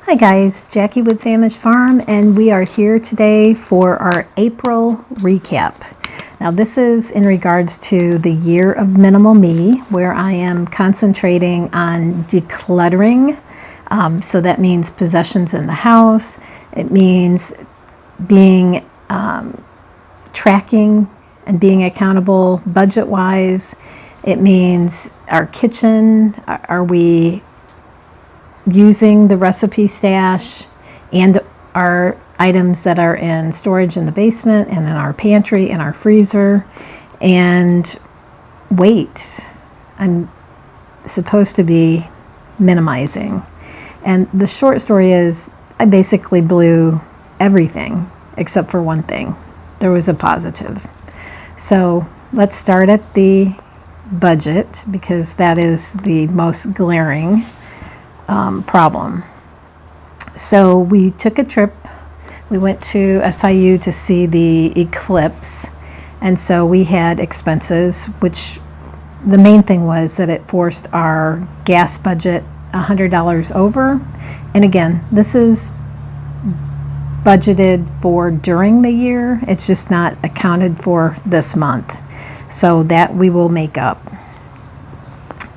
Hi guys, Jackie with Famished Farm, and we are here today for our April recap. Now this is in regards to the year of minimal me, where I am concentrating on decluttering. So that means possessions in the house. It means being tracking and being accountable budget-wise. It means our kitchen. Are we using the recipe stash and our items that are in storage in the basement and in our pantry and our freezer? And weight, I'm supposed to be minimizing. And the short story is I basically blew everything except for one thing. There was a positive. So let's start at the budget, because that is the most glaring problem. So we took a trip. We went to SIU to see the eclipse, and so we had expenses, which the main thing was that it forced our gas budget $100 over. And again, this is budgeted for during the year. It's just not accounted for this month, so that we will make up.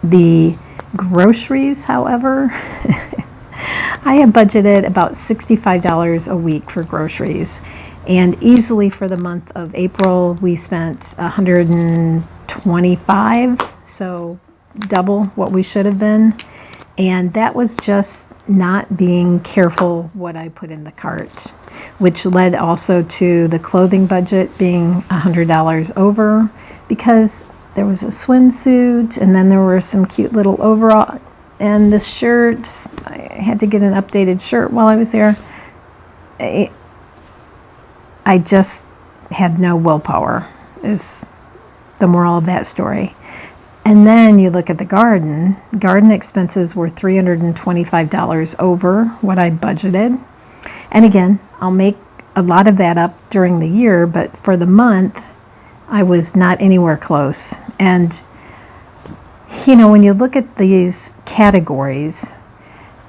The groceries, however, I have budgeted about $65 a week for groceries, and easily for the month of April we spent $125, so double what we should have been. And that was just not being careful what I put in the cart, which led also to the clothing budget being $100 over, because there was a swimsuit, and then there were some cute little overall, and the shirts. I had to get an updated shirt while I was there. I just had no willpower, is the moral of that story. And then you look at the garden expenses were $325 over what I budgeted. And again, I'll make a lot of that up during the year, but for the month, I was not anywhere close. And you know, when you look at these categories,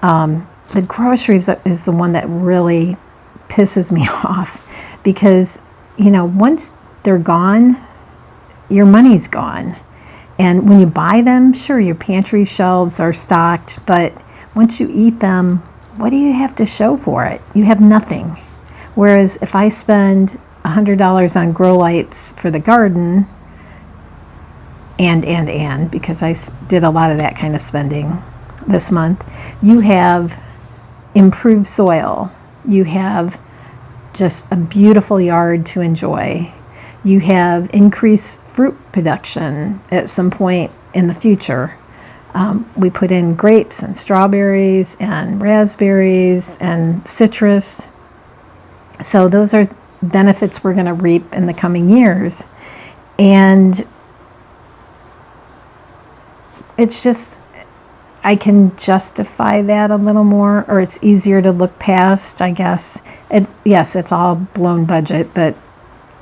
the groceries is the one that really pisses me off, because you know, once they're gone, your money's gone. And when you buy them, sure, your pantry shelves are stocked, but once you eat them, what do you have to show for it? You have nothing. Whereas if I spend $100 on grow lights for the garden, and because I did a lot of that kind of spending this month, you have improved soil, you have just a beautiful yard to enjoy, you have increased fruit production at some point in the future. We put in grapes and strawberries and raspberries and citrus, so those are benefits we're going to reap in the coming years. And it's just, I can justify that a little more, or it's easier to look past, I guess. Yes, it's all blown budget, but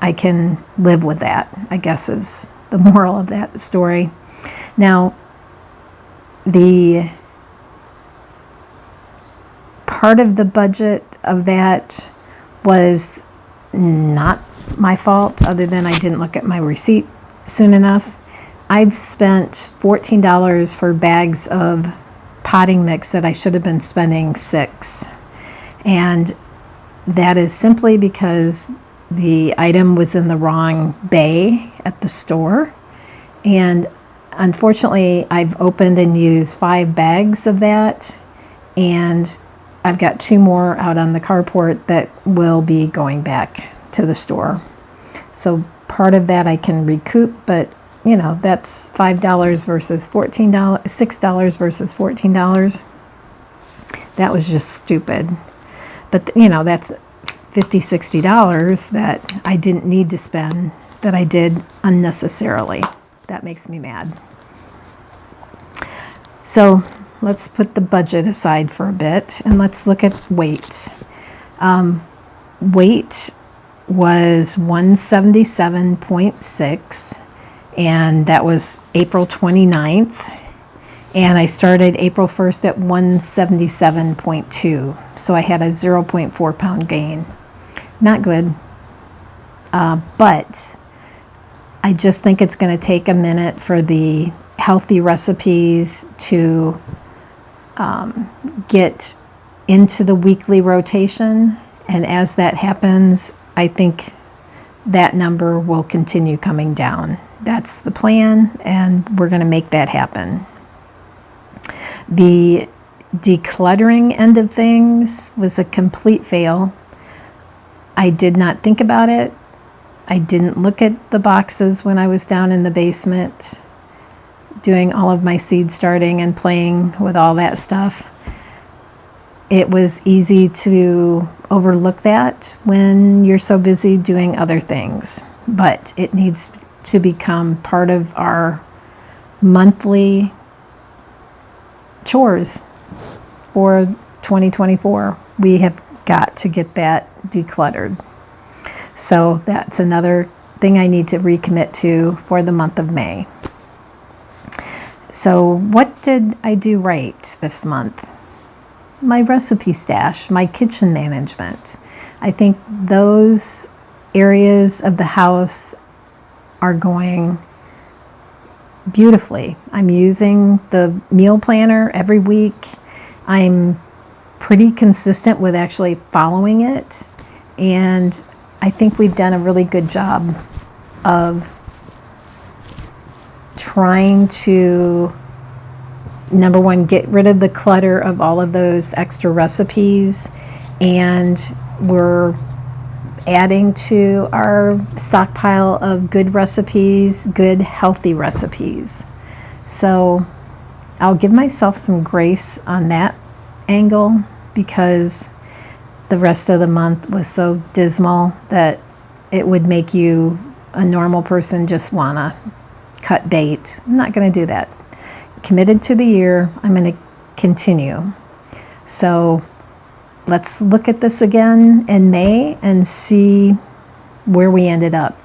I can live with that, I guess, is the moral of that story. Now, the part of the budget of that was not my fault, other than I didn't look at my receipt soon enough. I've spent $14 for bags of potting mix that I should have been spending $6. And that is simply because the item was in the wrong bay at the store. And unfortunately, I've opened and used 5 bags of that, and I've got 2 more out on the carport that will be going back to the store. So part of that I can recoup, but you know, that's $5 versus $14, $6 versus $14. That was just stupid. But you know, that's $50, $60 that I didn't need to spend, that I did unnecessarily. That makes me mad. So let's put the budget aside for a bit, and let's look at weight. Weight was 177.6, and that was April 29th. And I started April 1st at 177.2. So I had a 0.4 pound gain. Not good. But I just think it's going to take a minute for the healthy recipes to get into the weekly rotation. And as that happens, I think that number will continue coming down. That's the plan, and we're going to make that happen. The decluttering end of things was a complete fail. I did not think about it. I didn't look at the boxes when I was down in the basement doing all of my seed starting and playing with all that stuff. It was easy to overlook that when you're so busy doing other things, but it needs to become part of our monthly chores for 2024. We have got to get that decluttered. So that's another thing I need to recommit to for the month of May. So what did I do right this month? My recipe stash, my kitchen management. I think those areas of the house are going beautifully. I'm using the meal planner every week. I'm pretty consistent with actually following it. And I think we've done a really good job of trying to, number one, get rid of the clutter of all of those extra recipes, and we're adding to our stockpile of good recipes, good healthy recipes. So I'll give myself some grace on that angle, because the rest of the month was so dismal that it would make you, a normal person, just wanna cut bait. I'm not going to do that. Committed to the year, I'm going to continue. So let's look at this again in May and see where we ended up.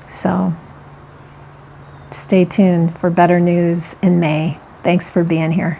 So stay tuned for better news in May. Thanks for being here.